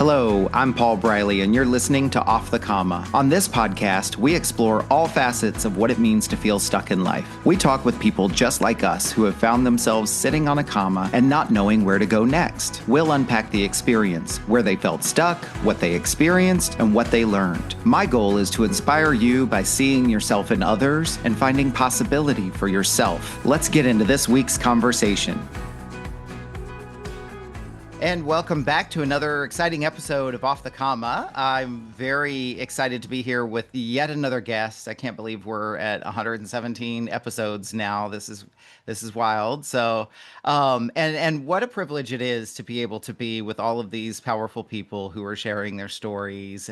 Hello, I'm Paul Briley, and you're listening to Off the Comma. On this podcast, we explore all facets of what it means to feel stuck in life. We talk with people just like us who have found themselves sitting on a comma and not knowing where to go next. We'll unpack the experience, where they felt stuck, what they experienced, and what they learned. My goal is to inspire you by seeing yourself in others and finding possibility for yourself. Let's get into this week's conversation. And welcome back to another exciting episode of Off the Comma. I'm very excited to be here with yet another guest. I can't believe we're at 117 episodes now. This is wild. So, and what a privilege it is to be able to be with all of these powerful people who are sharing their stories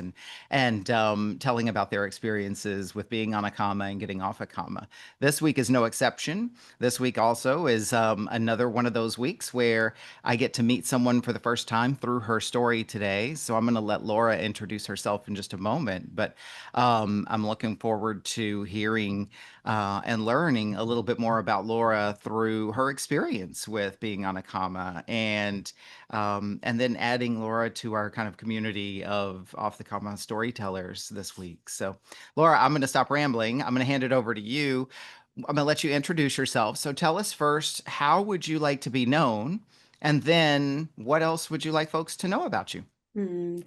and telling about their experiences with being on a comma and getting off a comma. This week is no exception. This week also is another one of those weeks where I get to meet someone for the first time through her story today. So I'm going to let Laura introduce herself in just a moment. But I'm looking forward to hearing and learning a little bit more about Laura through her experience with being on a comma, and then adding Laura to our kind of community of off the comma storytellers this week. So, Laura, I'm going to stop rambling. I'm going to hand it over to you. I'm going to let you introduce yourself. So tell us first, how would you like to be known? And then what else would you like folks to know about you?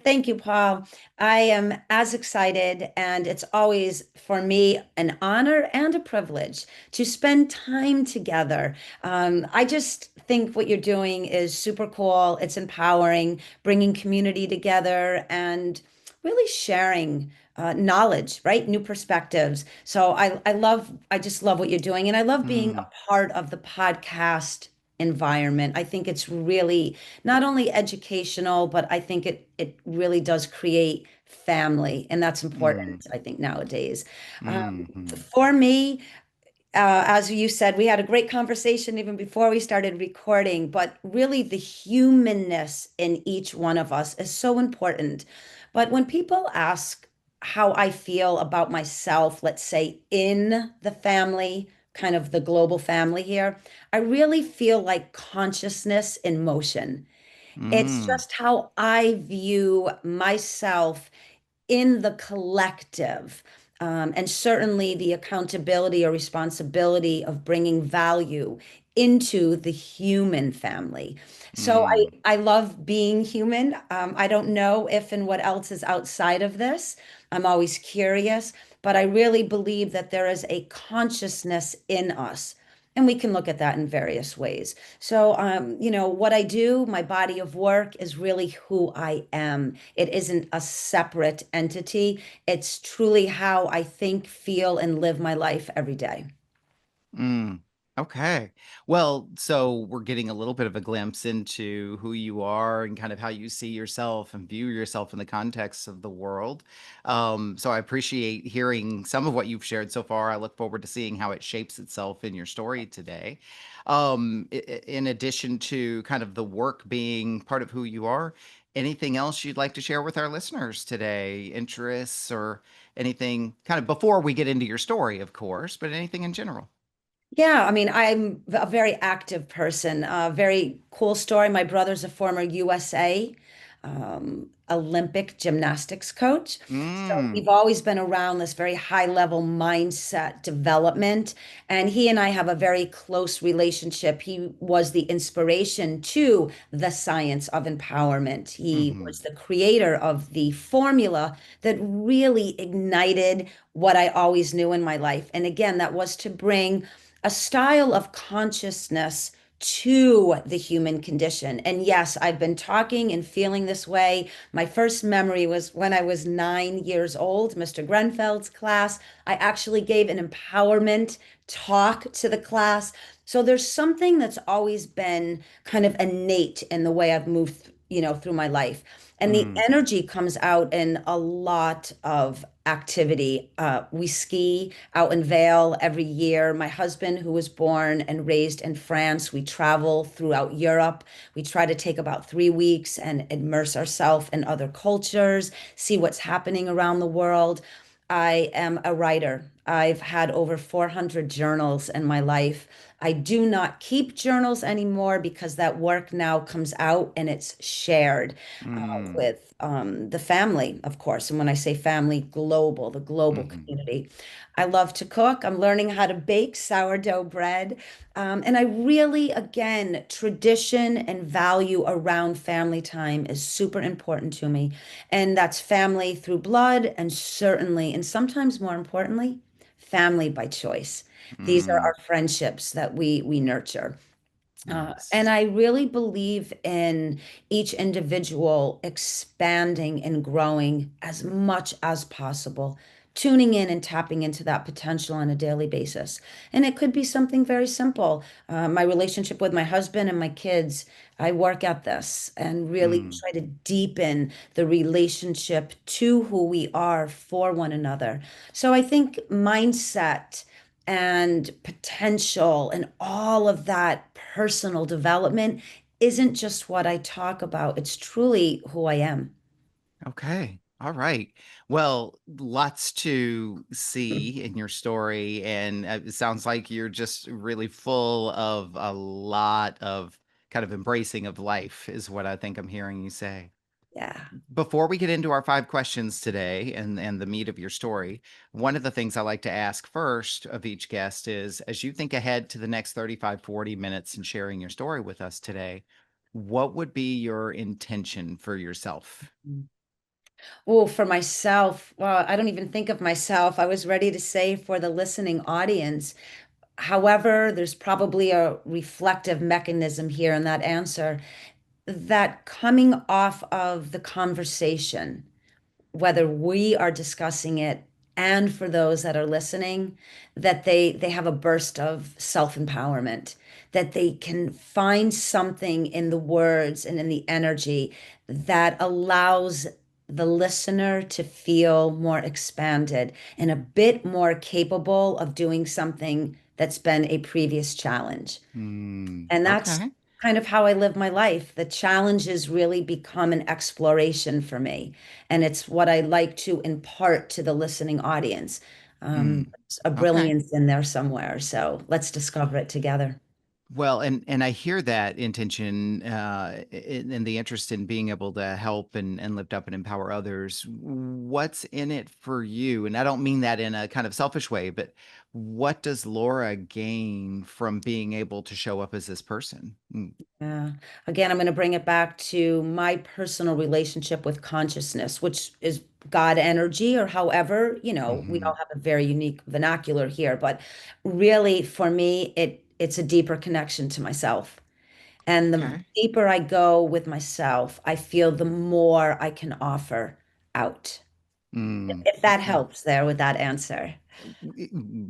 Thank you, Paul. I am as excited, and it's always for me an honor and a privilege to spend time together. I just think what you're doing is super cool. It's empowering, bringing community together, and really sharing knowledge, right? New perspectives. So I just love what you're doing, and I love being a Mm, part of the podcast environment. I think it's really not only educational, but I think it really does create family, and that's mm, important, I think, nowadays. mm, For me, as you said, we had a great conversation even before we started recording, but really the humanness in each one of us is so important. But when people ask how I feel about myself, let's say in the family, kind of the global family here, I really feel like consciousness in motion. It's mm, just how I view myself in the collective, and certainly the accountability or responsibility of bringing value into the human family. So mm. I love being human. I don't know if and what else is outside of this. I'm always curious, but I really believe that there is a consciousness in us. And we can look at that in various ways. So, what I do, my body of work is really who I am. It isn't a separate entity. It's truly how I think, feel, and live my life every day. Mm. Okay. Well, so we're getting a little bit of a glimpse into who you are and kind of how you see yourself and view yourself in the context of the world. So I appreciate hearing some of what you've shared so far. I look forward to seeing how it shapes itself in your story today. In addition to kind of the work being part of who you are, anything else you'd like to share with our listeners today? Interests or anything kind of before we get into your story, of course, but anything in general? Yeah, I mean, I'm a very active person. Very cool story. My brother's a former USA Olympic gymnastics coach. So we've Mm, always been around this very high level mindset development. And he and I have a very close relationship. He was the inspiration to the science of empowerment. He mhm, was the creator of the formula that really ignited what I always knew in my life. And again, that was to bring a style of consciousness to the human condition. And yes, I've been talking and feeling this way. My first memory was when I was 9 years old, Mr. Grenfeld's class. I actually gave an empowerment talk to the class. So there's something that's always been kind of innate in the way I've moved, through my life. And the mm, energy comes out in a lot of activity. We ski out in Vale every year. My husband, who was born and raised in France, we travel throughout Europe. We try to take about 3 weeks and immerse ourselves in other cultures, see what's happening around the world. I am a writer. I've had over 400 journals in my life. I do not keep journals anymore because that work now comes out and it's shared Mm. with the family, of course. And when I say family, global, the global Hmm. community. I love to cook. I'm learning how to bake sourdough bread. And I really, again, tradition and value around family time is super important to me. And that's family through blood, and certainly, and sometimes more importantly, family by choice. These are Mm. our friendships that we nurture. And Nice. I really believe in each individual expanding and growing as much as possible, tuning in and tapping into that potential on a daily basis. And it could be something very simple. My relationship with my husband and my kids, I work at this and really Mm. try to deepen the relationship to who we are for one another. So I think mindset and potential and all of that personal development isn't just what I talk about. It's truly who I am. Okay. All right. Well, lots to see in your story, and it sounds like you're just really full of a lot of kind of embracing of life, is what I think I'm hearing you say. Yeah. Before we get into our 5 questions today and the meat of your story, one of the things I like to ask first of each guest is, as you think ahead to the next 35, 40 minutes and sharing your story with us today, what would be your intention for yourself? Oh, for myself, well, I don't even think of myself. I was ready to say for the listening audience. However, there's probably a reflective mechanism here in that answer that coming off of the conversation, whether we are discussing it and for those that are listening, that they have a burst of self-empowerment, that they can find something in the words and in the energy that allows the listener to feel more expanded and a bit more capable of doing something that's been a previous challenge. And that's Okay. kind of how I live my life. The challenges really become an exploration for me. And it's what I like to impart to the listening audience. Mm, There's a okay. brilliance in there somewhere. So let's discover it together. Well, and I hear that intention and the interest in being able to help and lift up and empower others. What's in it for you? And I don't mean that in a kind of selfish way, but what does Laura gain from being able to show up as this person? Mm. Yeah. Again, I'm going to bring it back to my personal relationship with consciousness, which is God energy, or however, we Hmm. all have a very unique vernacular here, but really for me, it's a deeper connection to myself. And the Okay. deeper I go with myself, I feel the more I can offer out. If that Okay. helps there with that answer.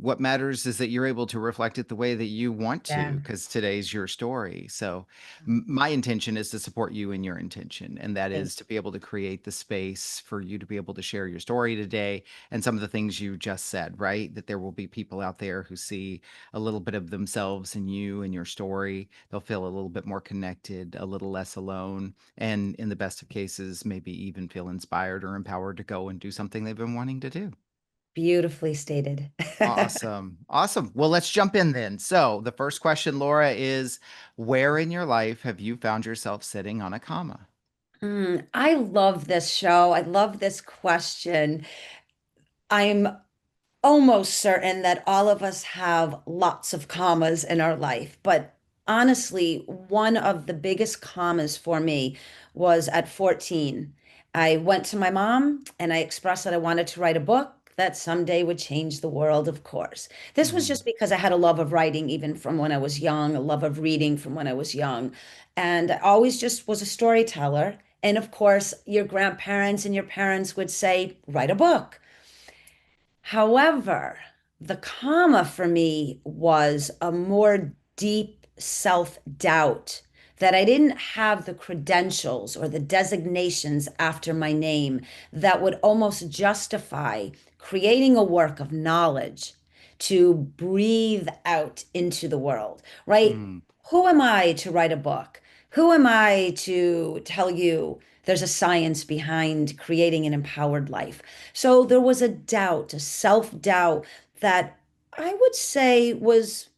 What matters is that you're able to reflect it the way that you want to, Yeah. because today's your story. So, my intention is to support you in your intention, and that Thank is to be able to create the space for you to be able to share your story today and some of the things you just said, right? That there will be people out there who see a little bit of themselves in you and your story. They'll feel a little bit more connected, a little less alone, and in the best of cases, maybe even feel inspired or empowered to go and do something they've been wanting to do. Beautifully stated. Awesome. Awesome. Well, let's jump in then. So, the first question, Laura, is where in your life have you found yourself sitting on a comma? I love this show. I love this question. I'm almost certain that all of us have lots of commas in our life, but honestly, one of the biggest commas for me was at 14. I went to my mom and I expressed that I wanted to write a book that someday would change the world, of course. This was Mhm. just because I had a love of writing even from when I was young, a love of reading from when I was young. And I always just was a storyteller. And of course, your grandparents and your parents would say, write a book. However, the comma for me was a more deep self-doubt that I didn't have the credentials or the designations after my name that would almost justify creating a work of knowledge to breathe out into the world, right? Mm, Who am I to write a book? Who am I to tell you there's a science behind creating an empowered life? So there was a doubt, a self-doubt that I would say was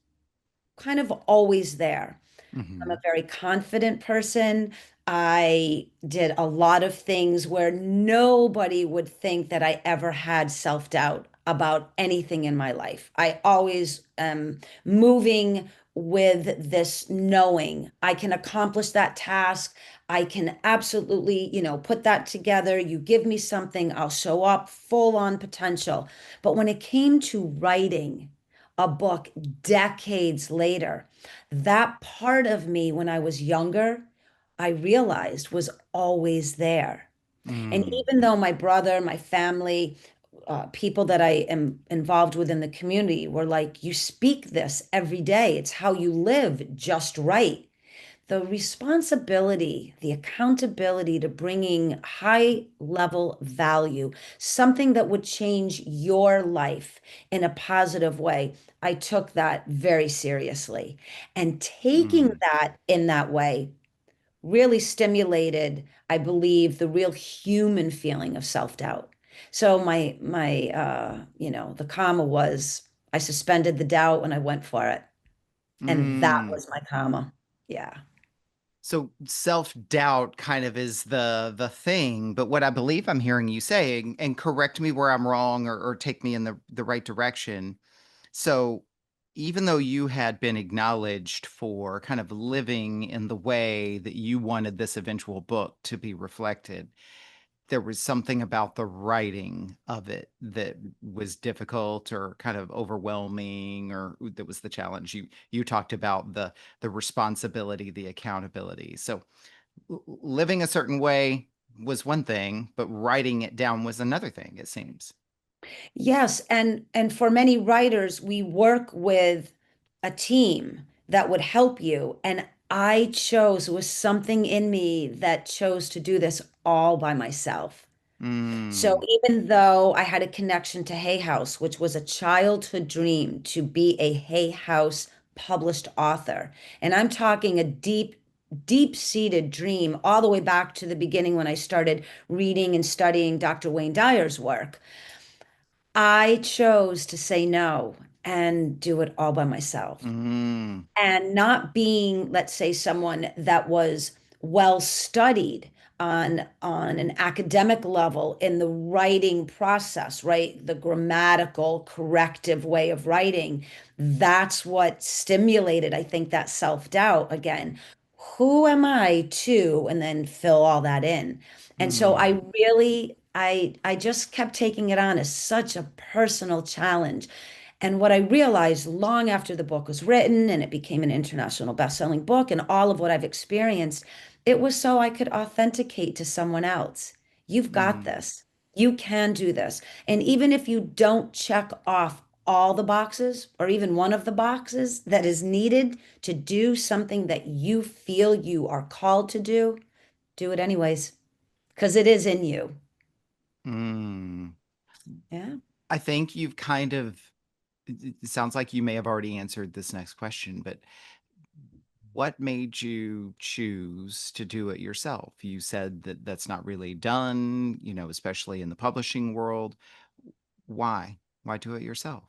kind of always there. I'm a Hmm. very confident person. I did a lot of things where nobody would think that I ever had self-doubt about anything in my life. I always am moving with this knowing I can accomplish that task. I can absolutely, put that together. You give me something, I'll show up full on potential. But when it came to writing a book decades later, that part of me when I was younger, I realized was always there. And Mm. even though my brother, my family, people that I am involved with in the community were like, you speak this every day, it's how you live just right. The responsibility, the accountability to bringing high level value, something that would change your life in a positive way, I took that very seriously. And taking Mm. that in that way really stimulated, I believe, the real human feeling of self-doubt. So the karma was I suspended the doubt and I went for it. And that Mm. was my karma. Yeah. So self-doubt kind of is the thing, but what I believe I'm hearing you saying, and correct me where I'm wrong or take me in the right direction. So even though you had been acknowledged for kind of living in the way that you wanted this eventual book to be reflected, there was something about the writing of it that was difficult or kind of overwhelming, or that was the challenge. You talked about the responsibility, the accountability. So living a certain way was one thing, but writing it down was another thing, it seems. Yes, and for many writers, we work with a team that would help you. And I chose, it was something in me that chose to do this all by myself. So Mm. even though I had a connection to Hay House, which was a childhood dream to be a Hay House published author, and I'm talking a deep, deep-seated dream all the way back to the beginning when I started reading and studying Dr. Wayne Dyer's work, I chose to say no and do it all by myself. Mm. And not being, let's say, someone that was well studied on an academic level in the writing process, right? The grammatical corrective way of writing. That's what stimulated, I think, that self-doubt again. Who am I to? And then fill all that in. And so Mm. I just kept taking it on as such a personal challenge. And what I realized long after the book was written and it became an international best-selling book and all of what I've experienced, it was so I could authenticate to someone else. You've got Mm. this. You can do this. And even if you don't check off all the boxes or even one of the boxes that is needed to do something that you feel you are called to do it anyways, because it is in you. Mm. Yeah. I think you've kind of, it sounds like you may have already answered this next question, but what made you choose to do it yourself? You said that that's not really done, especially in the publishing world. Why? Why do it yourself?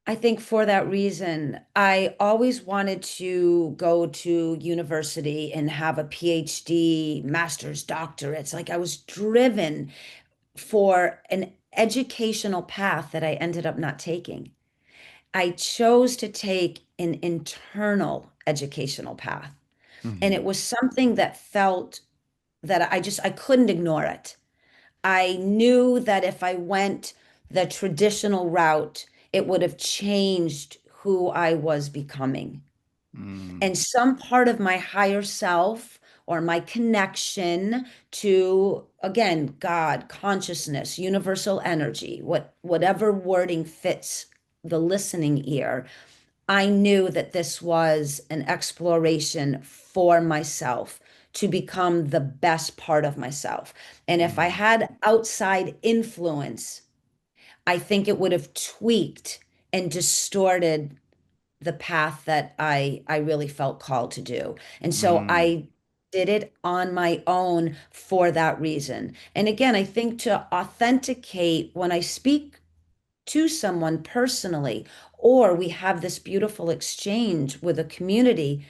I think for that reason, I always wanted to go to university and have a PhD, master's, doctorates. Like I was driven for an educational path that I ended up not taking. I chose to take an internal educational path. And it Hmm. was something that felt that I couldn't ignore it. I knew that if I went the traditional route, it would have changed who I was becoming. Mm. And some part of my higher self or my connection to, again, God, consciousness, universal energy, whatever wording fits the listening ear, I knew that this was an exploration for myself to become the best part of myself. And if I Mm. had outside influence, I think it would have tweaked and distorted the path that I really felt called to do. And so Mm. I did it on my own for that reason. And again, I think to authenticate when I speak to someone personally, or we have this beautiful exchange with a community,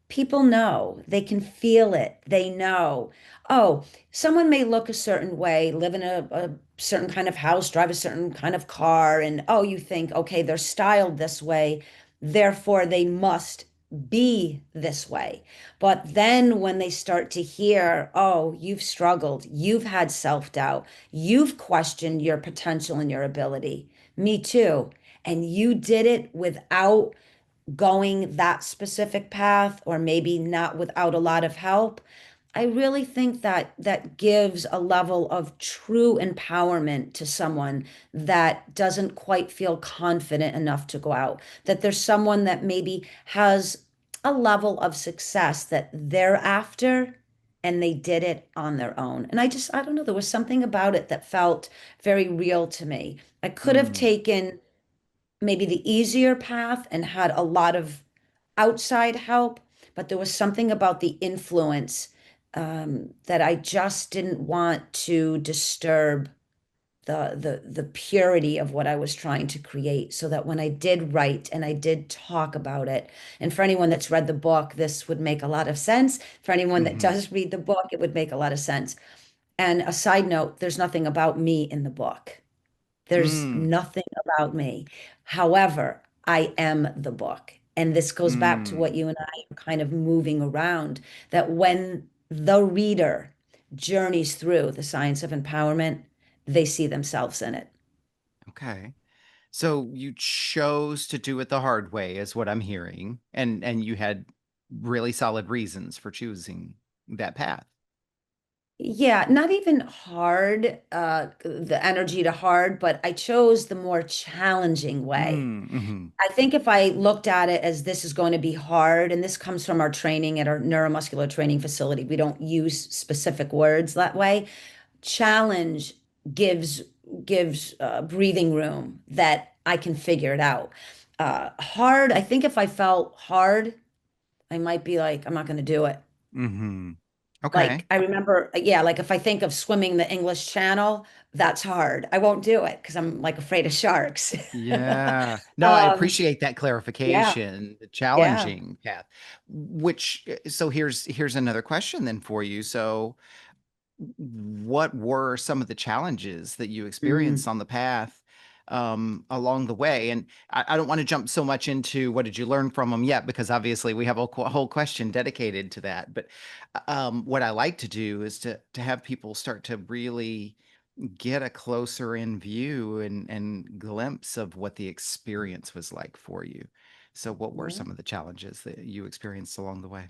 people know, they can feel it. They know, oh, someone may look a certain way, live in a certain kind of house, drive a certain kind of car, and oh, you think, okay, they're styled this way, therefore they must be this way. But then when they start to hear, oh, you've struggled, you've had self-doubt, you've questioned your potential and your ability, me too, and you did it without going that specific path, or maybe not without a lot of help, I really think that that gives a level of true empowerment to someone that doesn't quite feel confident enough to go out. That there's someone that maybe has a level of success that they're after and they did it on their own. And I don't know, there was something about it that felt very real to me. I could have Mm, taken maybe the easier path and had a lot of outside help, but there was something about the influence that I just didn't want to disturb the purity of what I was trying to create. So that when I did write and I did talk about it, and for anyone that's read the book, this would make a lot of sense. For anyone that hmm does read the book, it would make a lot of sense. And a side note, there's nothing about me in the book. There's mm, nothing about me. However, I am the book. And this goes back to what mm. you and I are kind of moving around, that when the reader journeys through the science of empowerment, they see themselves in it. Okay. So you chose to do it the hard way, is what I'm hearing, and you had really solid reasons for choosing that path. Yeah, not even hard, the energy to hard, but I chose the more challenging way. Mm, hmm I think if I looked at it as this is going to be hard, and this comes from our training at our neuromuscular training facility, we don't use specific words that way. Challenge gives breathing room that I can figure it out. Hard, I think if I felt hard, I might be like, I'm not going to do it. hmm Okay. Like I remember, yeah, like if I think of swimming the English Channel, that's hard. I won't do it because I'm like afraid of sharks. Yeah. No, I Um, appreciate that yeah, clarification, the yeah. challenging path. Which, so here's another question then for you. So, what were some of the challenges that you Mm. experienced on the path along the way? And I don't want to jump so much into what did you learn from them yet, because obviously we have a whole question dedicated to that. But what I like to do is to have people start to really get a closer in view and glimpse of what the experience was like for you. So, what were Yeah. some of the challenges that you experienced along the way?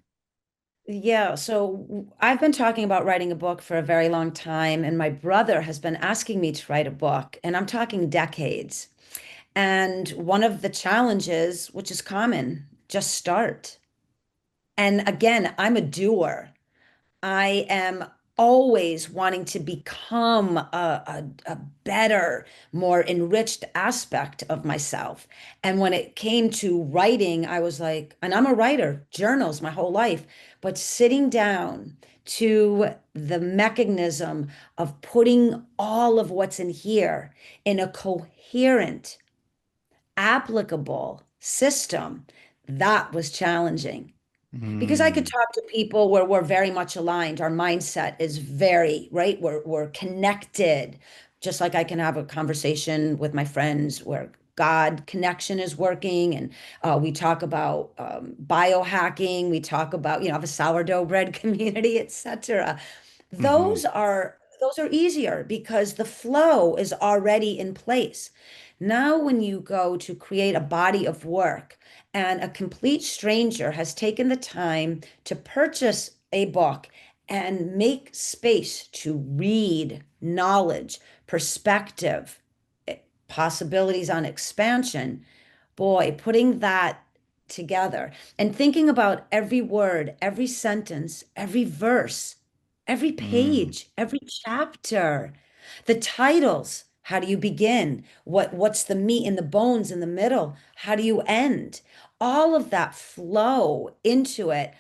Yeah, so I've been talking about writing a book for a very long time, and my brother has been asking me to write a book, and I'm talking decades. And one of the challenges, which is common, just start. And again, I'm a doer. I am always wanting to become a better, more enriched aspect of myself. And when it came to writing, I was like, and I'm a writer, journals my whole life, but sitting down to the mechanism of putting all of what's in here in a coherent, applicable system, that was challenging because I could Mm, talk to people where we're very much aligned. Our mindset is very, right? We're connected. Just like I can have a conversation with my friends where God connection is working, and we talk about biohacking. We talk about, you know, the sourdough bread community, etc. hmm Those are easier because the flow is already in place. Now, when you go to create a body of work and a complete stranger has taken the time to purchase a book and make space to read knowledge, perspective, possibilities on expansion, boy, putting that together and thinking about every word, every sentence, every verse, every mm, page, every chapter, the titles. How do you begin? What's the meat and the bones in the middle? How do you end? All of that flow into it.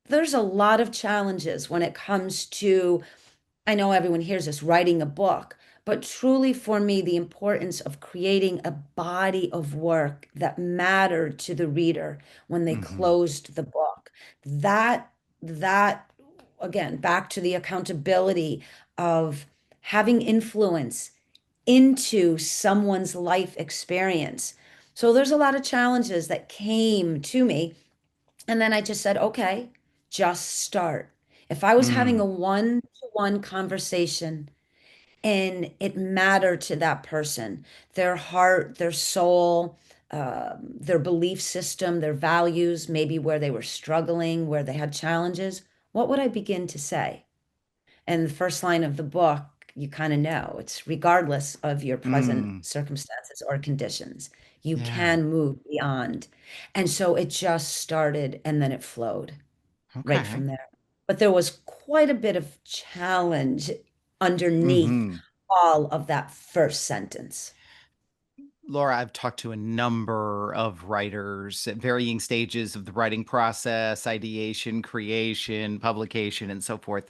There's a lot of challenges when it comes to, I know everyone hears this, writing a book, but truly for me, the importance of creating a body of work that mattered to the reader when they Hmm. closed the book. That again, back to the accountability of having influence into someone's life experience. So there's a lot of challenges that came to me. And then I just said, okay, just start. If I was having a Mm. one-to-one conversation and it mattered to that person, their heart, their soul, their belief system, their values, maybe where they were struggling, where they had challenges, what would I begin to say? And the first line of the book, you kind of know it's regardless of your present Mm. circumstances or conditions, you Yeah. can move beyond. And so it just started and then it flowed right Okay. from there. But there was quite a bit of challenge underneath Hmm. all of that first sentence. Laura, I've talked to a number of writers at varying stages of the writing process, ideation, creation, publication, and so forth.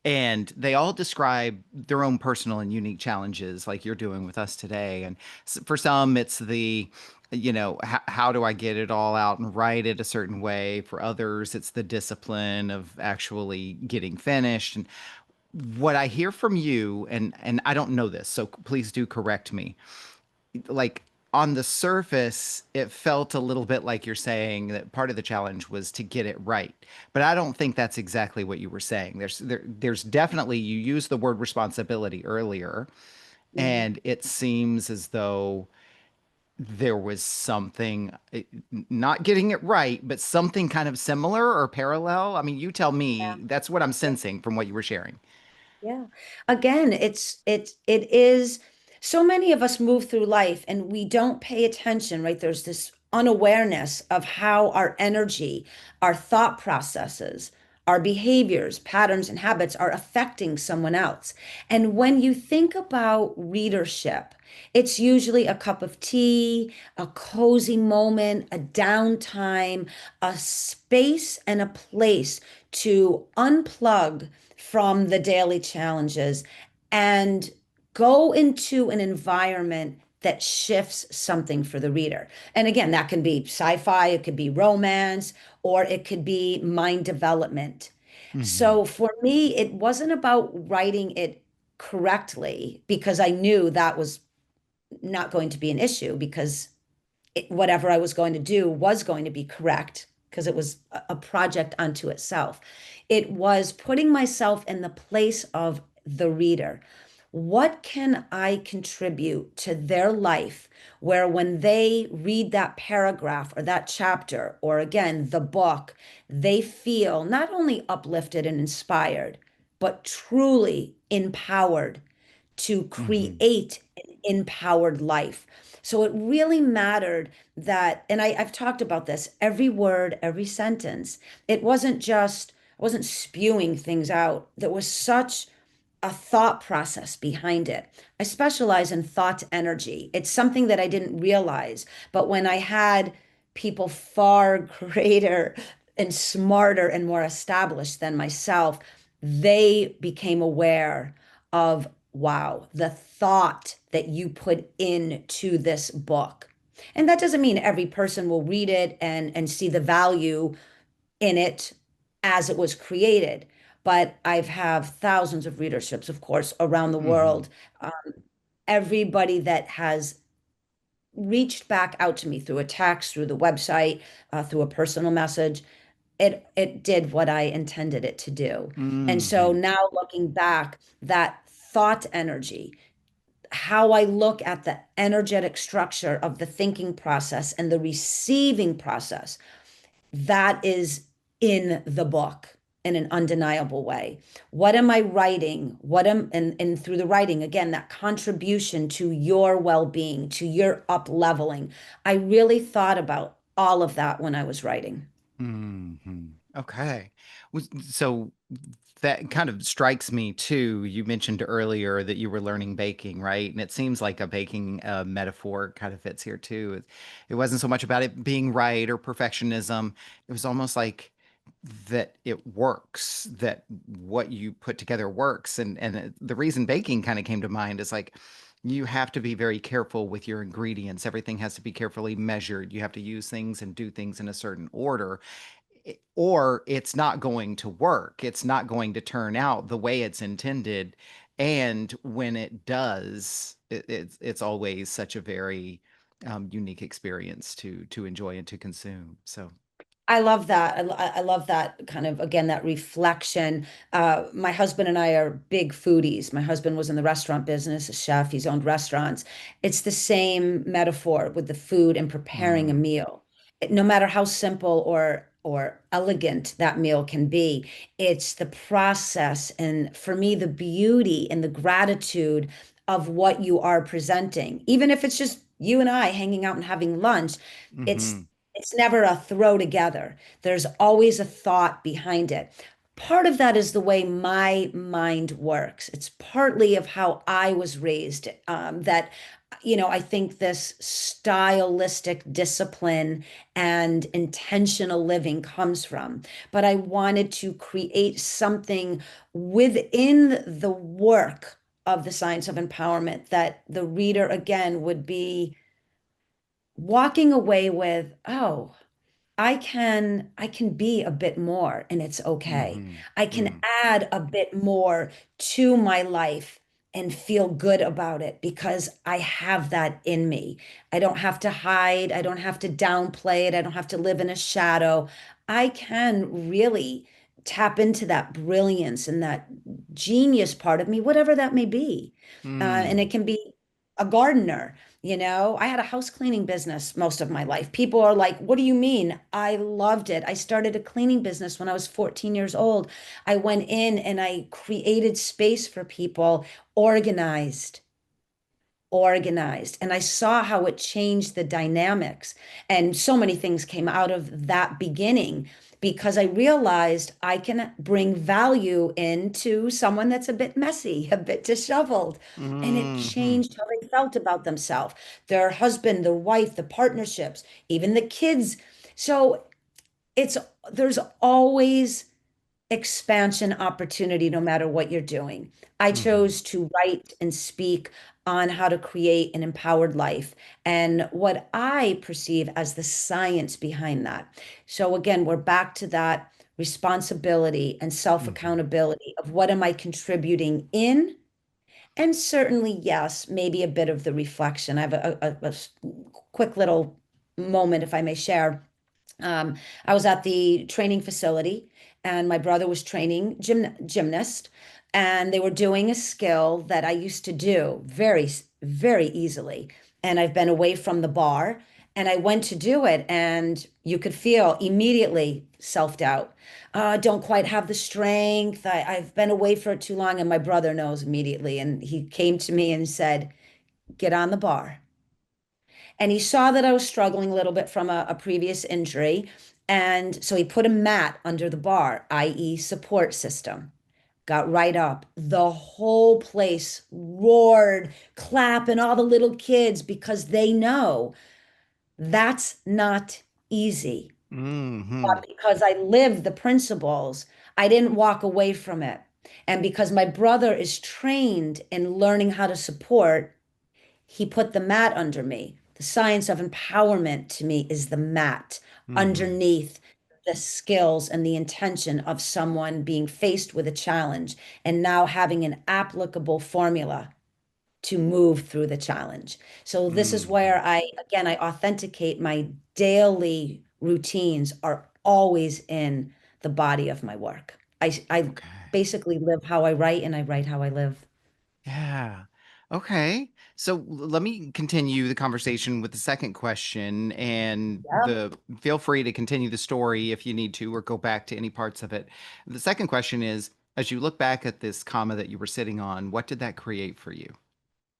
And they all describe their own personal and unique challenges like you're doing with us today. And for some, it's how do I get it all out and write it a certain way? For others, it's the discipline of actually getting finished. And what I hear from you, and I don't know this, so please do correct me, like on the surface, it felt a little bit like you're saying that part of the challenge was to get it right. But I don't think that's exactly what you were saying. There's definitely, you used the word responsibility earlier, Yeah. and it seems as though there was something, not getting it right, but something kind of similar or parallel. I mean, you tell me, that's what I'm Yeah. sensing from what you were sharing. Yeah. Again, it is so many of us move through life and we don't pay attention, right? There's this unawareness of how our energy, our thought processes, our behaviors, patterns, and habits are affecting someone else. And when you think about readership, it's usually a cup of tea, a cozy moment, a downtime, a space and a place to unplug from the daily challenges and go into an environment that shifts something for the reader. And again, that can be sci-fi, it could be romance, or it could be mind development. Hmm. So for me, it wasn't about writing it correctly because I knew that was not going to be an issue because whatever I was going to do was going to be correct because it was a project unto itself. It was putting myself in the place of the reader. What can I contribute to their life where when they read that paragraph or that chapter, or again, the book, they feel not only uplifted and inspired, but truly empowered to Hmm. create an empowered life. So it really mattered that, and I've talked about this, every word, every sentence. It wasn't just, I wasn't spewing things out. There was such a thought process behind it. I specialize in thought energy. It's something that I didn't realize, but when I had people far greater and smarter and more established than myself, they became aware of, wow, the thought that you put into this book. And that doesn't mean every person will read it and see the value in it as it was created. But I've have thousands of readerships, of course, around the Hmm. world. Um, Everybody that has reached back out to me through a text, through the website, through a personal message, it did what I intended it to do. And so Hmm. now looking back, that thought energy, how I look at the energetic structure of the thinking process and the receiving process, that is in the book in an undeniable way. What am I writing? What am and through the writing, again, that contribution to your well-being, to your up leveling. I really thought about all of that when I was writing. Hmm. Okay. So that kind of strikes me too. You mentioned earlier that you were learning baking, right? And it seems like a baking metaphor kind of fits here too. It wasn't so much about it being right or perfectionism. It was almost like that it works, that what you put together works. And the reason baking kind of came to mind is like you have to be very careful with your ingredients. Everything has to be carefully measured. You have to use things and do things in a certain order, or it's not going to work. It's not going to turn out the way it's intended. And when it does, it's always such a very unique experience to enjoy and to consume. So, I love that. I love that kind of, again, that reflection. My husband and I are big foodies. My husband was in the restaurant business, a chef. He's owned restaurants. It's the same metaphor with the food and preparing a mm, meal. No matter how simple or elegant that meal can be, it's the process and, for me, the beauty and the gratitude of what you are presenting. Even if it's just you and I hanging out and having lunch, it's hmm it's never a throw together. There's always a thought behind it. Part of that is the way my mind works. It's partly of how I was raised, that, I think this stylistic discipline and intentional living comes from. But I wanted to create something within the work of the science of empowerment that the reader, again, would be walking away with, oh, I can be a bit more and it's okay. hmm I can add a bit more to my life and feel good about it because I have that in me. I don't have to hide, I don't have to downplay it, I don't have to live in a shadow. I can really tap into that brilliance and that genius part of me, whatever that may be. And mm, it can be a gardener. I had a house cleaning business most of my life. People are like, "What do you mean?" I loved it. I started a cleaning business when I was 14 years old. I went in and I created space for people, organized, organized. And I saw how it changed the dynamics. And so many things came out of that beginning because I realized I can bring value into someone that's a bit messy, a bit disheveled. And it hmm changed how they felt about themselves, their husband, their wife, the partnerships, even the kids. So it's there's always expansion opportunity no matter what you're doing. I hmm chose to write and speak on how to create an empowered life and what I perceive as the science behind that. So again, we're back to that responsibility and hmm self-accountability of what am I contributing in, and certainly, yes, maybe a bit of the reflection. I have a quick little moment, if I may share. I was at the training facility, and my brother was training gymnast, and they were doing a skill that I used to do very, very easily. And I've been away from the bar, and I went to do it, and you could feel immediately self-doubt. Don't quite have the strength. I've been away for it too long, and my brother knows immediately. And he came to me and said, "Get on the bar." And he saw that I was struggling a little bit from a previous injury. And so he put a mat under the bar, i.e., support system. Got right up. The whole place roared, clapping, all the little kids because they know that's not easy. hmm But because I lived the principles, I didn't walk away from it. And because my brother is trained in learning how to support, he put the mat under me. The science of empowerment to me is the mat hmm underneath the skills and the intention of someone being faced with a challenge and now having an applicable formula to move through the challenge. So this is hmm where I authenticate my daily routines are always in the body of my work. I Okay. basically live how I write and I write how I live. Yeah. Okay. So let me continue the conversation with the second question, and Yeah. feel free to continue the story if you need to, or go back to any parts of it. The second question is, as you look back at this comma that you were sitting on, what did that create for you?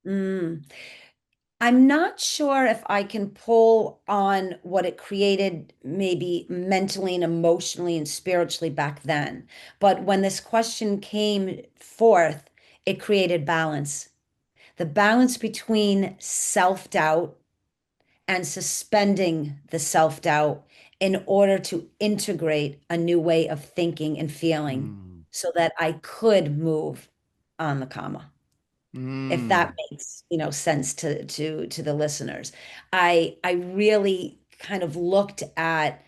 Mm. I'm not sure if I can pull on what it created, maybe mentally and emotionally and spiritually back then. But when this question came forth, it created balance. The balance between self-doubt and suspending the self-doubt in order to integrate a new way of thinking and feeling Mm. so that I could move on the comma. If that Mm. makes, sense to the listeners. I really kind of looked at,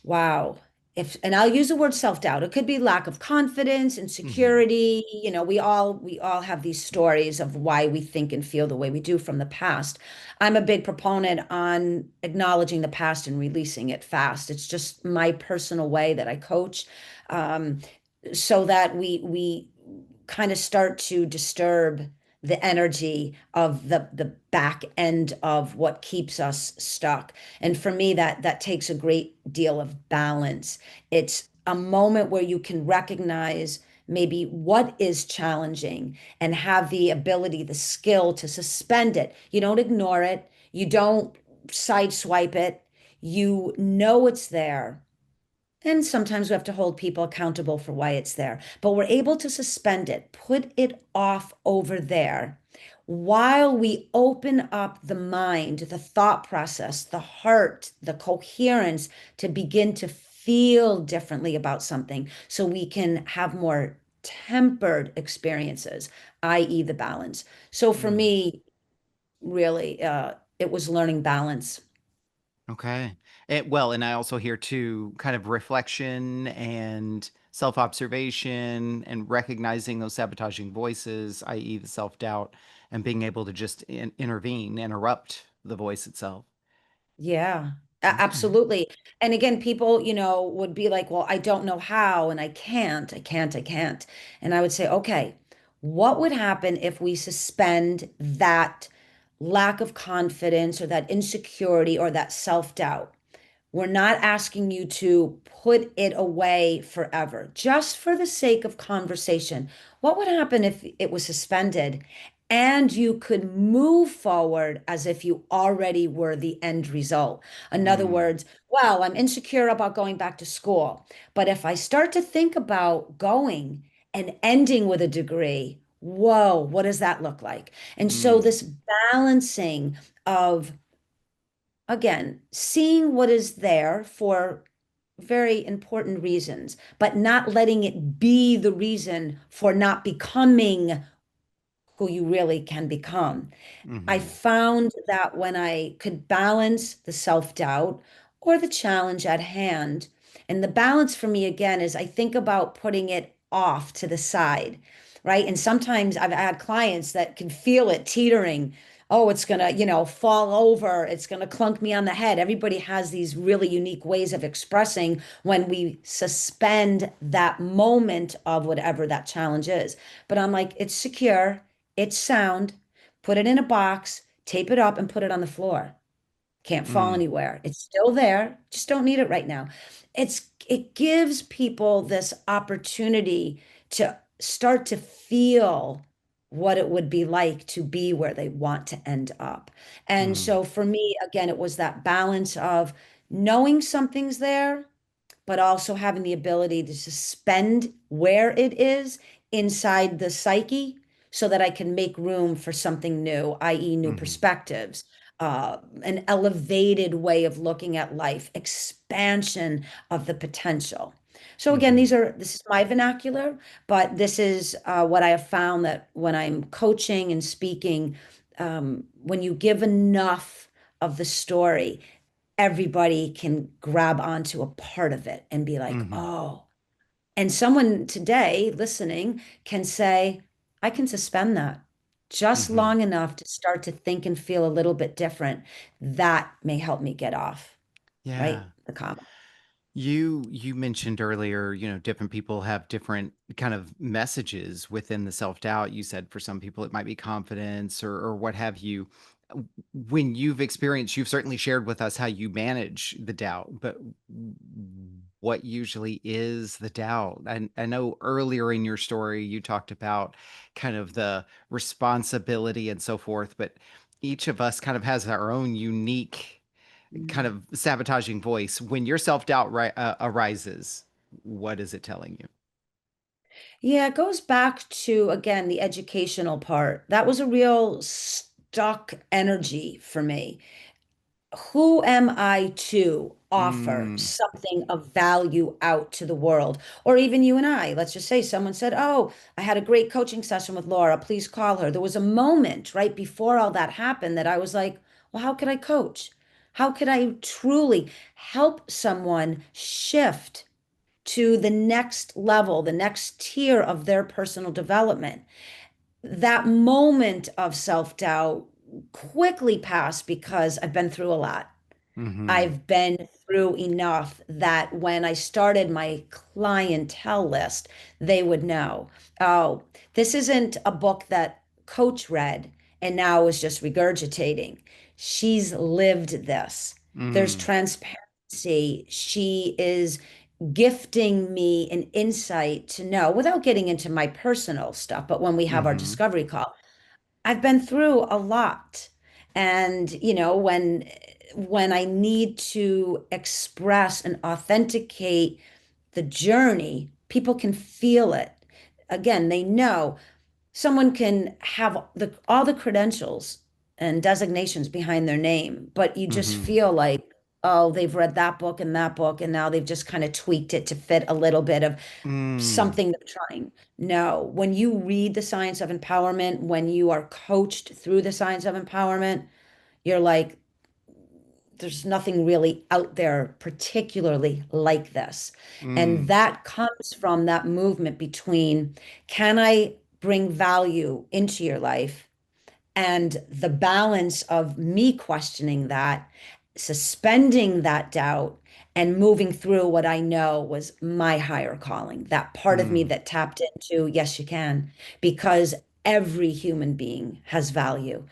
wow. If, and I'll use the word self-doubt. It could be lack of confidence, Hmm. insecurity. We all have these stories of why we think and feel the way we do from the past. I'm a big proponent on acknowledging the past and releasing it fast. It's just my personal way that I coach, um, so that we kind of start to disturb the energy of the back end of what keeps us stuck. And for me, that takes a great deal of balance. It's a moment where you can recognize maybe what is challenging and have the ability, the skill to suspend it. You don't ignore it, you don't sideswipe it, you know it's there. And sometimes we have to hold people accountable for why it's there. But we're able to suspend it, put it off over there while we open up the mind, the thought process, the heart, the coherence to begin to feel differently about something so we can have more tempered experiences, i.e., the balance. So for Mm. me, really, it was learning balance. Okay. Well, and I also hear too kind of reflection and self observation and recognizing those sabotaging voices, i.e., the self doubt, and being able to just intervene, interrupt the voice itself. Yeah, Okay. absolutely. And again, people, would be like, well, I don't know how, and I can't. And I would say, okay, what would happen if we suspend that lack of confidence or that insecurity or that self-doubt? We're not asking you to put it away forever, just for the sake of conversation. What would happen if it was suspended and you could move forward as if you already were the end result? In other Mm. words, well, I'm insecure about going back to school, but if I start to think about going and ending with a degree, whoa, what does that look like? And so Mm. this balancing of, again, seeing what is there for very important reasons, but not letting it be the reason for not becoming who you really can become. I Hmm. found that when I could balance the self-doubt or the challenge at hand, and the balance for me again is I think about putting it off to the side, right? And sometimes I've had clients that can feel it teetering. Oh, it's gonna, fall over. It's gonna clunk me on the head. Everybody has these really unique ways of expressing when we suspend that moment of whatever that challenge is. But I'm like, it's secure, it's sound, put it in a box, tape it up, and put it on the floor. Can't fall Mm. anywhere. It's still there. Just don't need it right now. It gives people this opportunity to start to feel what it would be like to be where they want to end up. And Mm. so for me, again, it was that balance of knowing something's there, but also having the ability to suspend where it is inside the psyche so that I can make room for something new, i.e., new Hmm. perspectives, an elevated way of looking at life, expansion of the potential. So again, Hmm. this is my vernacular, but this is what I have found that when I'm coaching and speaking, when you give enough of the story, everybody can grab onto a part of it and be like, Hmm. oh, and someone today listening can say, I can suspend that just Hmm. long enough to start to think and feel a little bit different. That may help me get off, right? Yeah. The comma. You mentioned earlier, different people have different kind of messages within the self-doubt. You said for some people it might be confidence or what have you. When you've certainly shared with us how you manage the doubt, but what usually is the doubt? I know earlier in your story you talked about kind of the responsibility and so forth, but each of us kind of has our own unique kind of sabotaging voice. When your self-doubt arises, what is it telling you? Yeah, it goes back to, again, the educational part. That was a real stuck energy for me. who am I to offer Mm. something of value out to the world? Or even you and I, let's just say someone said, "Oh, I had a great coaching session with Laura. Please call her." There was a moment right before all that happened that I was like, well, how could I coach? How could I truly help someone shift to the next level, the next tier of their personal development? That moment of self-doubt quickly passed because I've been through a lot. Hmm. I've been through enough that when I started my clientele list, they would know, oh, this isn't a book that Coach read and now is just regurgitating. She's lived this. There's Mm. transparency. She is gifting me an insight to know without getting into my personal stuff. But when we have our Hmm. discovery call, I've been through a lot. And, when I need to express and authenticate the journey, people can feel it. Again, they know someone can have all the credentials and designations behind their name, but you just Hmm. feel like, oh, they've read that book, and now they've just kind of tweaked it to fit a little bit of Mm. something they're trying. No, when you read the science of empowerment, when you are coached through the science of empowerment, you're like, there's nothing really out there particularly like this. And Mm. that comes from that movement between, can I bring value into your life? And the balance of me questioning that, suspending that doubt, and moving through what I know was my higher calling, that part of me Mm. that tapped into, yes, you can, because every human being has value.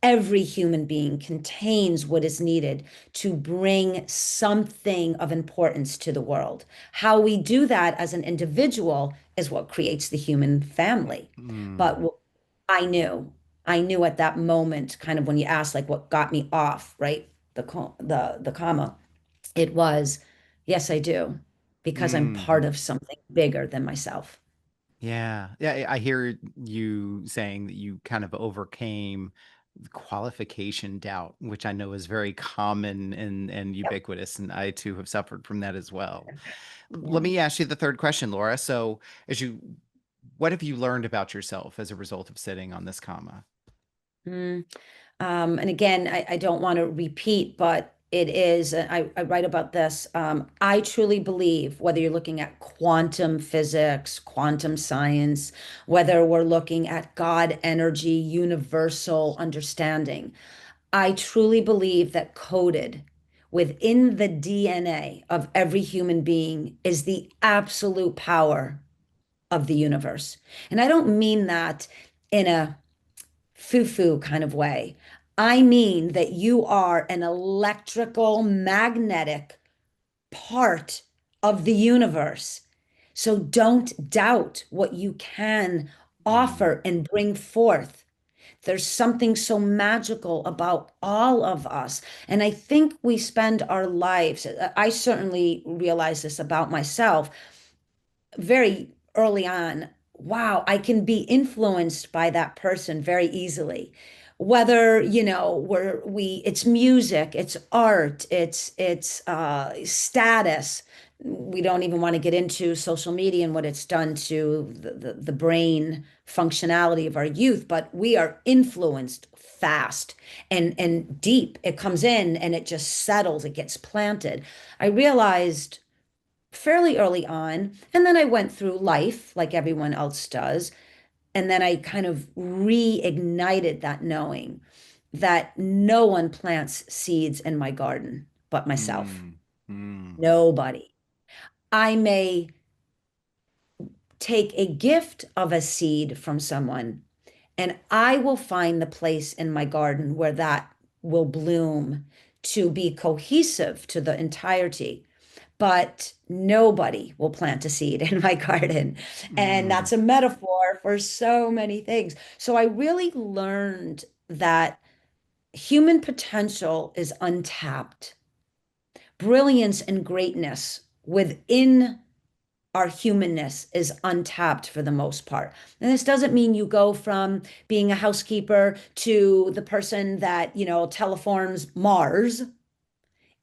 Every human being contains what is needed to bring something of importance to the world. How we do that as an individual is what creates the human family. But Mm. I knew, I knew at that moment, kind of when you asked, like, what got me off, right? The comma. It was, yes, I do, because I'm part Mm. of something bigger than myself. Yeah. Yeah. I hear you saying that you kind of overcame the qualification doubt, which I know is very common and Yep. ubiquitous, and I too have suffered from that as well. Let Yeah. me ask you the third question, Laura. So, as you, what have you learned about yourself as a result of sitting on this comma? Mm. And again, I don't want to repeat, but it is, I write about this. I truly believe whether you're looking at quantum physics, quantum science, whether we're looking at God energy, universal understanding, I truly believe that coded within the DNA of every human being is the absolute power of the universe. And I don't mean that in a foo-foo kind of way. I mean that you are an electrical, magnetic part of the universe. So don't doubt what you can Mm. offer and bring forth. There's something so magical about all of us. And I think we spend our lives, I certainly realize this about myself very early on. Wow, I can be influenced by that person very easily. Whether, it's music, it's art, it's status. We don't even want to get into social media and what it's done to the brain functionality of our youth, but we are influenced fast and deep. It comes in and it just settles, it gets planted. I realized fairly early on. And then I went through life like everyone else does. And then I kind of reignited that knowing that no one plants seeds in my garden but myself. Mm. Mm. Nobody. I may take a gift of a seed from someone, and I will find the place in my garden where that will bloom to be cohesive to the entirety. But nobody will plant a seed in my garden. And Mm. that's a metaphor for so many things. So I really learned that human potential is untapped. Brilliance and greatness within our humanness is untapped for the most part. And this doesn't mean you go from being a housekeeper to the person that, teleforms Mars.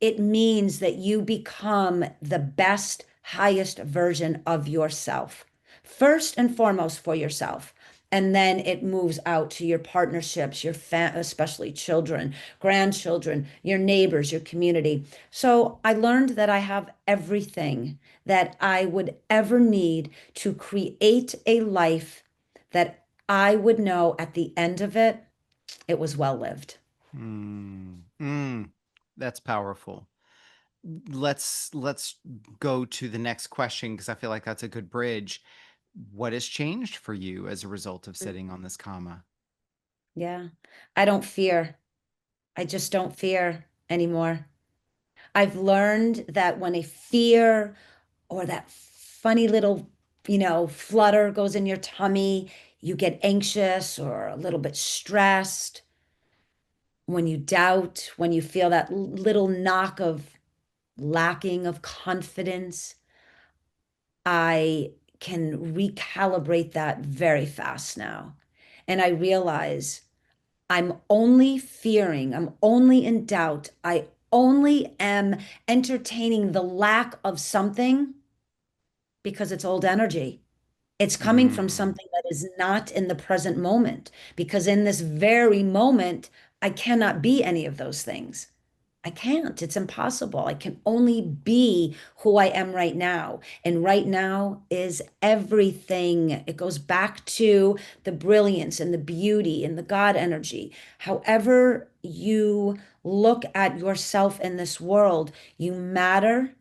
It means that you become the best, highest version of yourself, first and foremost for yourself. And then it moves out to your partnerships, especially children, grandchildren, your neighbors, your community. So I learned that I have everything that I would ever need to create a life that I would know at the end of it, it was well lived. Mm, mm, that's powerful. Let's go to the next question because I feel like that's a good bridge. What has changed for you as a result of sitting on this comma? Yeah. I don't fear. I just don't fear anymore. I've learned that when a fear or that funny little, flutter goes in your tummy, you get anxious or a little bit stressed. When you doubt, when you feel that little knock of lacking of confidence, I can recalibrate that very fast now. And I realize I'm only in doubt, I only am entertaining the lack of something because it's old energy. It's coming from Mm, something that is not in the present moment, because in this very moment, I cannot be any of those things. I can't. It's impossible. I can only be who I am right now. And right now is everything. It goes back to the brilliance and the beauty and the God energy. However, you look at yourself in this world, you matter.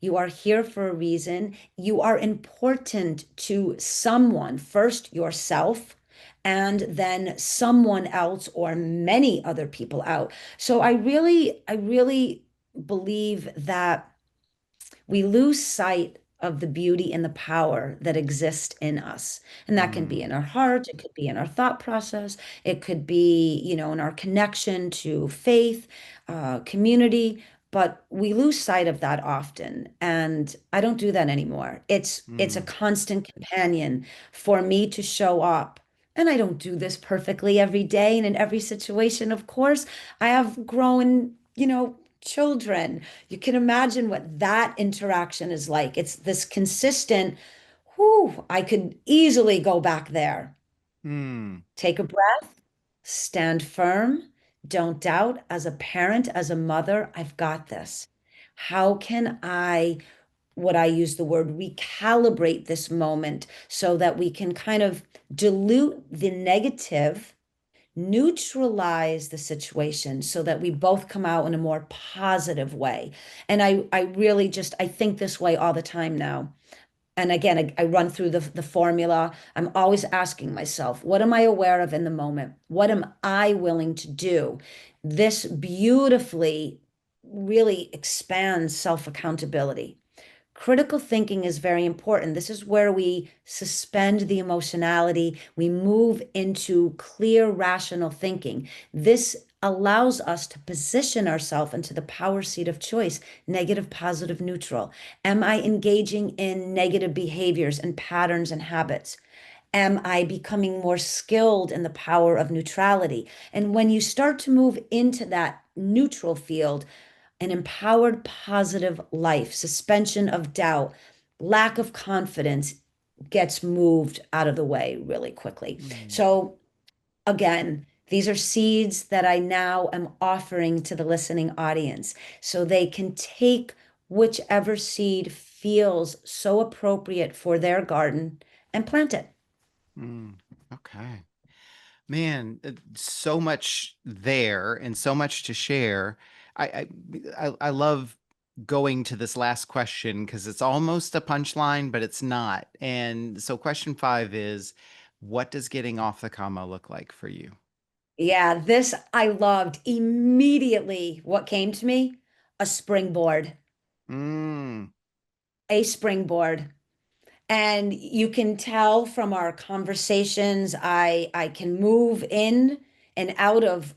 You are here for a reason. You are important to someone, first yourself, and then someone else or many other people out. So I really believe that we lose sight of the beauty and the power that exist in us. And that can be mm, in our heart, it could be in our thought process, it could be, in our connection to faith, community. But we lose sight of that often. And I don't do that anymore. It's a mm, constant companion for me to show up. And I don't do this perfectly every day and in every situation, of course. I have grown, children. You can imagine what that interaction is like. It's this consistent, whew, I could easily go back there. mm, Take a breath, stand firm, don't doubt. As a parent, as a mother, I've got this. How can what I use the word, recalibrate this moment so that we can kind of dilute the negative, neutralize the situation so that we both come out in a more positive way. And I really just, I think this way all the time now. And again, I run through the formula. I'm always asking myself, what am I aware of in the moment? What am I willing to do? This beautifully really expands self accountability. Critical thinking is very important. This is where we suspend the emotionality. We move into clear, rational thinking. This allows us to position ourselves into the power seat of choice, negative, positive, neutral. Am I engaging in negative behaviors and patterns and habits? Am I becoming more skilled in the power of neutrality? And when you start to move into that neutral field, an empowered, positive life, suspension of doubt, lack of confidence gets moved out of the way really quickly. mm, So, again, these are seeds that I now am offering to the listening audience so they can take whichever seed feels so appropriate for their garden and plant it. mm. Okay. Man, so much there and so much to share. I love going to this last question because it's almost a punchline, but it's not. And so question 5 is, what does getting off the comma look like for you? Yeah, this I loved. Immediately, what came to me? A springboard. Mm, A springboard. And you can tell from our conversations, I can move in and out of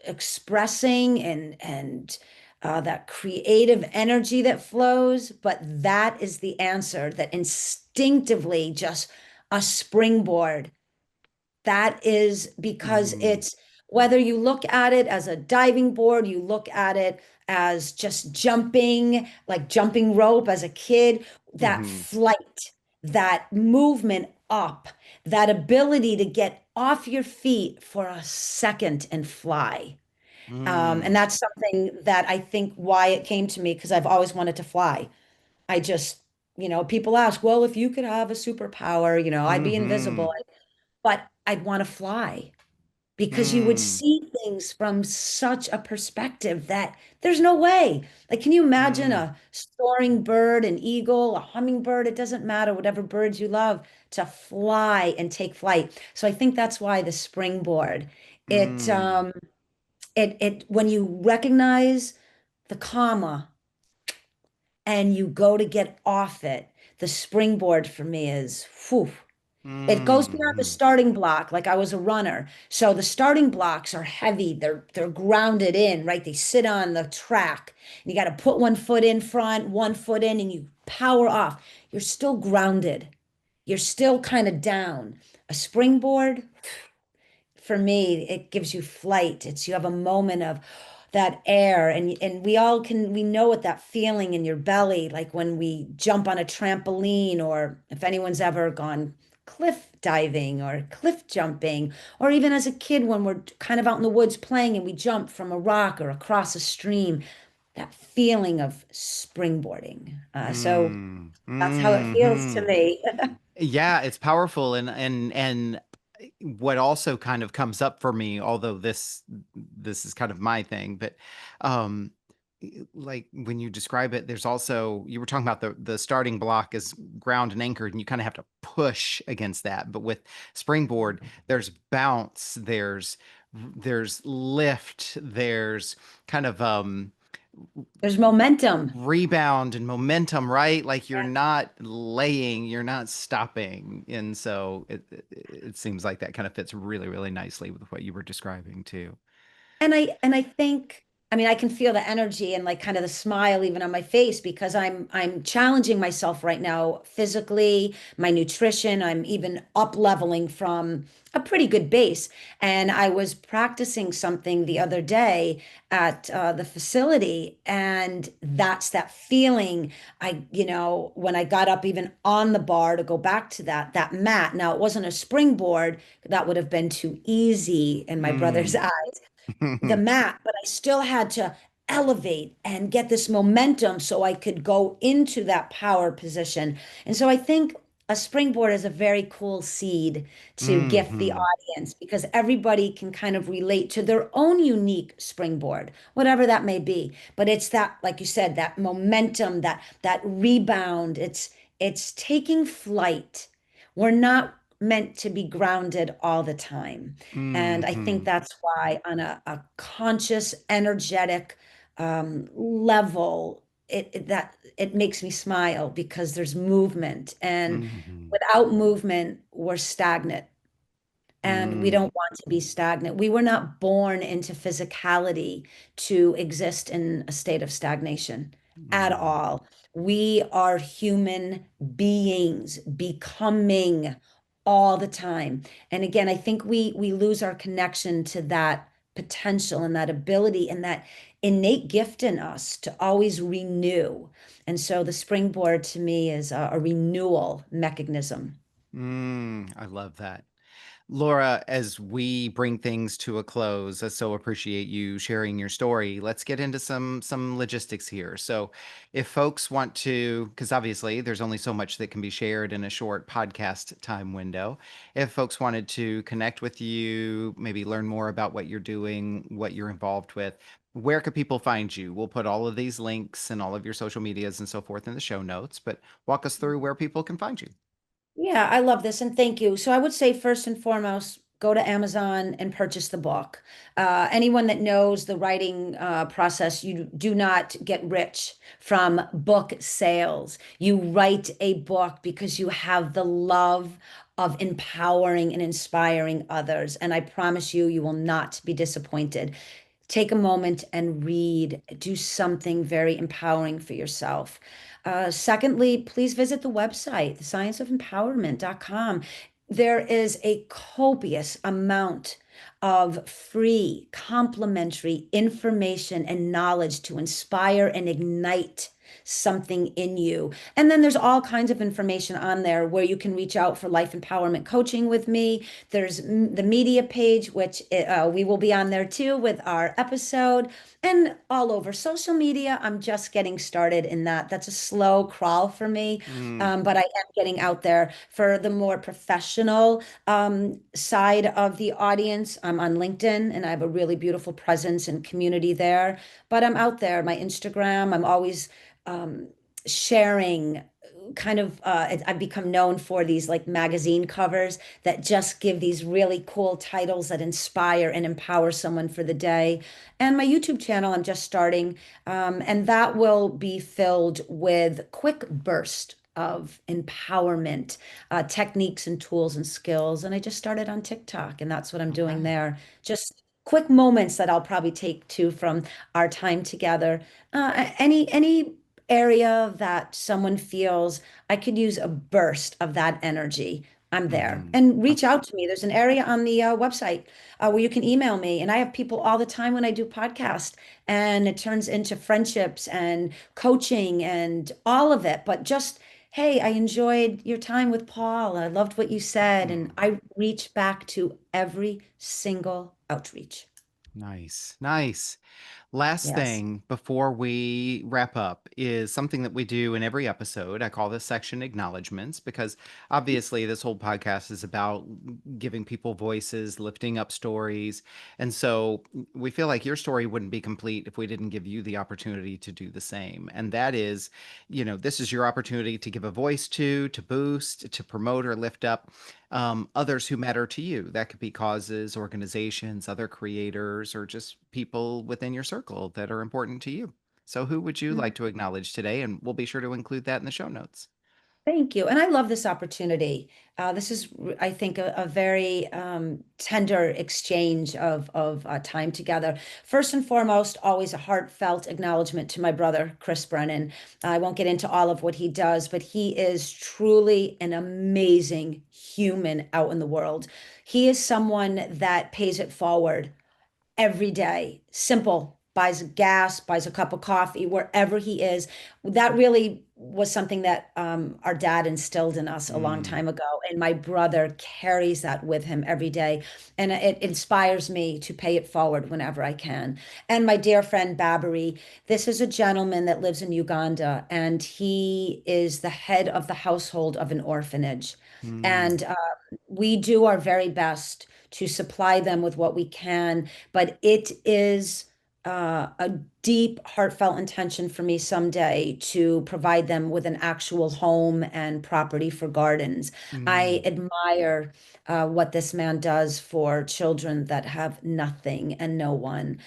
expressing and that creative energy that flows, but that is the answer that instinctively just a springboard. That is because mm, it's Whether you look at it as a diving board, you look at it as just jumping, like jumping rope as a kid, that Hmm. flight, that movement up, that ability to get off your feet for a second and fly. And Mm. that's something that I think why it came to me because I've always wanted to fly. I just, people ask, well, if you could have a superpower, I'd be invisible, Hmm. but I'd want to fly because you would Mm. see things from such a perspective that there's no way. Like, can you imagine Mm. a soaring bird, an eagle, a hummingbird? It doesn't matter, whatever birds you love, to fly and take flight. So I think that's why the springboard, it, Mm. um, when you recognize the comma and you go to get off it, the springboard for me is, whew, it goes beyond the Mm. starting block. Like I was a runner. So the starting blocks are heavy. They're grounded in, right? They sit on the track. And you got to put one foot in front, one foot in, and you power off. You're still grounded. You're still kind of down. A springboard, for me, it gives you flight. It's you have a moment of that air and we know what that feeling in your belly, like when we jump on a trampoline, or if anyone's ever gone cliff diving or cliff jumping, or even as a kid when we're kind of out in the woods playing and we jump from a rock or across a stream, that feeling of springboarding. So Mm. that's how it feels to Hmm. me. Yeah, it's powerful, and what also kind of comes up for me, although this is kind of my thing, but um like when you describe it, there's also you were talking about the starting block is ground and anchored, and you kind of have to push against that. But with springboard, there's bounce, there's lift, there's kind of There's momentum. rebound and momentum, right? Like you're not laying, you're not stopping. And so it seems like that kind of fits really, really nicely with what you were describing too. And I think, I mean, I can feel the energy and like kind of the smile even on my face because I'm challenging myself right now physically, my nutrition. I'm even up leveling from a pretty good base. And I was practicing something the other day at the facility, and that's that feeling. When I got up even on the bar to go back to that mat. Now it wasn't a springboard, that would have been too easy in my brother's Mm. eyes, the mat, but I still had to elevate and get this momentum so I could go into that power position. And so I think a springboard is a very cool seed to gift the Hmm. audience because everybody can kind of relate to their own unique springboard, whatever that may be. But it's that, like you said, that momentum, that rebound. It's taking flight. We're not meant to be grounded all the time. And I think Hmm. that's why, on a conscious, energetic level, it makes me smile because there's movement. And Hmm. without movement, we're stagnant. And we Hmm. don't want to be stagnant. We were not born into physicality to exist in a state of stagnation at Hmm. all. We are human beings becoming all the time. And again, I think we lose our connection to that potential and that ability and that innate gift in us to always renew. And so the springboard to me is a renewal mechanism. I love that. Laura, as we bring things to a close, I so appreciate you sharing your story. Let's get into some logistics here. So, if folks want to, because obviously there's only so much that can be shared in a short podcast time window. If folks wanted to connect with you, maybe learn more about what you're doing, what you're involved with, where could people find you? We'll put all of these links and all of your social medias and so forth in the show notes, but walk us through where people can find you. Yeah, I love this and thank you. So I would say first and foremost, go to Amazon and purchase the book. Anyone that knows the writing process, you do not get rich from book sales. You write a book because you have the love of empowering and inspiring others. And I promise you, you will not be disappointed. Take a moment and read. Do something very empowering for yourself. Secondly, please visit the website, thescienceofempowerment.com. There is a copious amount. of free, complimentary information and knowledge to inspire and ignite something in you. And then there's all kinds of information on there where you can reach out for life empowerment coaching with me. There's the media page, which we will be on there too with our episode, and all over social media. I'm just getting started in that. That's a slow crawl for me, Mm, but I am getting out there for the more professional side of the audience. I'm on LinkedIn and I have a really beautiful presence and community there. But I'm out there, my Instagram, I'm always um, sharing kind of I've become known for these like magazine covers that just give these really cool titles that inspire and empower someone for the day. And my YouTube channel, I'm just starting, and that will be filled with quick burst of empowerment, techniques and tools and skills. And I just started on TikTok, and that's what I'm doing okay. there. Just quick moments that I'll probably take to from our time together. Any area that someone feels I could use a burst of that energy, I'm there. Hmm. And reach out to me. There's an area on the website where you can email me. And I have people all the time when I do podcasts, and it turns into friendships and coaching and all of it. But just, hey, I enjoyed your time with Paul. I loved what you said. And Hmm. I reach back to every single outreach. Nice, nice. Last Yes. thing before we wrap up is something that we do in every episode. I call this section acknowledgments because obviously this whole podcast is about giving people voices, lifting up stories. And so we feel like your story wouldn't be complete if we didn't give you the opportunity to do the same. And that is, this is your opportunity to give a voice to boost, to promote or lift up others who matter to you. That could be causes, organizations, other creators, or just people within your circle that are important to you. So, who would you like to acknowledge today? And we'll be sure to include that in the show notes. Thank you. And I love this opportunity. This is, I think, a very tender exchange of time together. First and foremost, always a heartfelt acknowledgement to my brother, Chris Brennan. I won't get into all of what he does, but he is truly an amazing human out in the world. He is someone that pays it forward every day. Simple. Buys gas, buys a cup of coffee wherever he is. That really was something that our dad instilled in us a long Mm, time ago. And my brother carries that with him every day. And it inspires me to pay it forward whenever I can. And my dear friend Babari, this is a gentleman that lives in Uganda, and he is the head of the household of an orphanage. mm, And we do our very best to supply them with what we can, but it is a deep, heartfelt intention for me someday to provide them with an actual home and property for gardens. I mm, admire what this man does for children that have nothing and no one.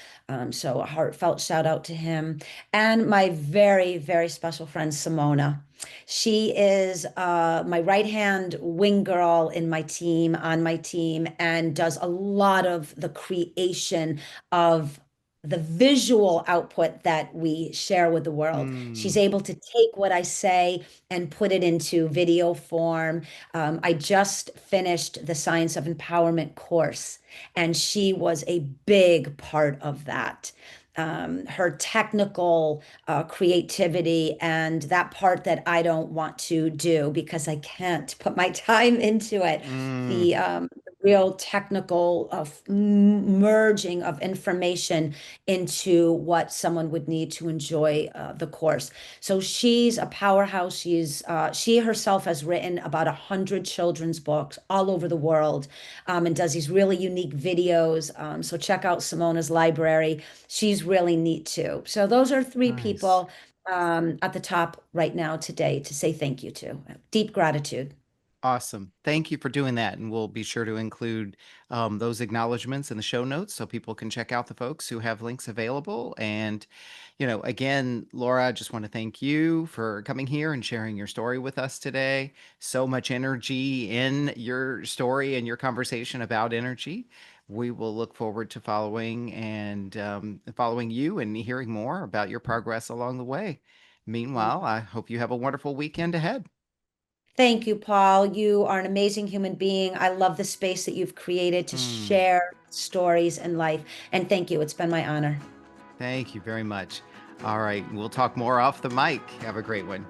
So a heartfelt shout out to him. And my very, very special friend, Simona. She is my right hand wing girl in my team, on my team, and does a lot of the creation of the visual output that we share with the world. She's mm, able to take what I say and put it into video form. I just finished the Science of Empowerment course, and she was a big part of that. Her technical creativity and that part that I don't want to do because I can't put my time into it. mm, The real technical merging of information into what someone would need to enjoy the course. So she's a powerhouse. She herself has written about 100 children's books all over the world, and does these really unique videos. So check out Simona's library. She's really neat too. So those are three nice. people at the top right now today to say thank you to. Deep gratitude. Awesome. Thank you for doing that. And we'll be sure to include those acknowledgments in the show notes so people can check out the folks who have links available. And, again, Laura, I just want to thank you for coming here and sharing your story with us today. So much energy in your story and your conversation about energy. We will look forward to following you and hearing more about your progress along the way. Meanwhile, I hope you have a wonderful weekend ahead. Thank you, Paul. You are an amazing human being. I love the space that you've created to Mm, share stories and life. And thank you. It's been my honor. thank you very much. All right, we'll talk more off the mic. Have a great one.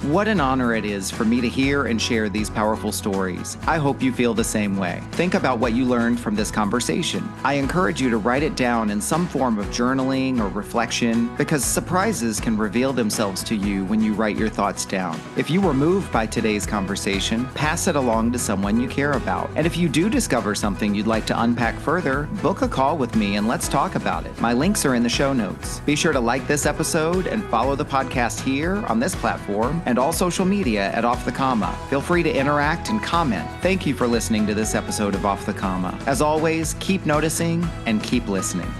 What an honor it is for me to hear and share these powerful stories. I hope you feel the same way. Think about what you learned from this conversation. I encourage you to write it down in some form of journaling or reflection, because surprises can reveal themselves to you when you write your thoughts down. If you were moved by today's conversation, pass it along to someone you care about. And if you do discover something you'd like to unpack further, book a call with me and let's talk about it. My links are in the show notes. Be sure to like this episode and follow the podcast here on this platform and all social media at Off the Comma. Feel free to interact and comment. Thank you for listening to this episode of Off the Comma. As always, keep noticing and keep listening.